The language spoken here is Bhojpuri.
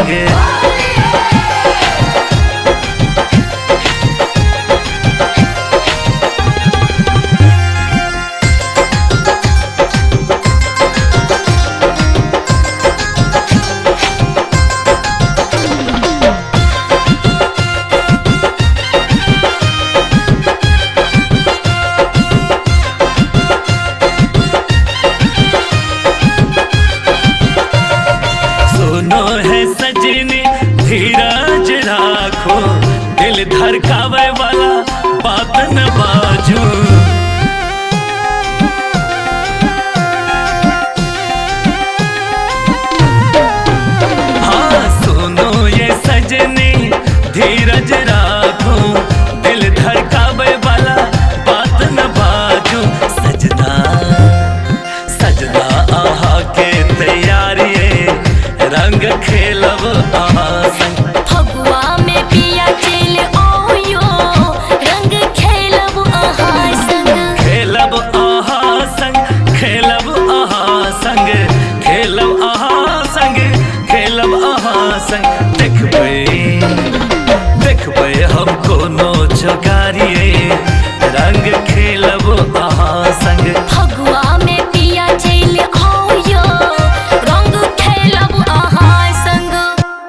संगे। सजनी धीरज राखो, दिल धड़कावे वाला बात न बाजू। हाँ सुनो ये सजनी धीरज राखो, दिल धड़कावे वाला बात न बाजू। सजना सजना आहा के तैयारी रंग खेलब आहा संग। फगुआ में पिया चल ओयो, रंग खेलब आहा संग। खेलब आहा संग, खेलब आहा संग, खेलब आहा संग, खेलब आहा संग। देखबै देखबै हम कोनो जगह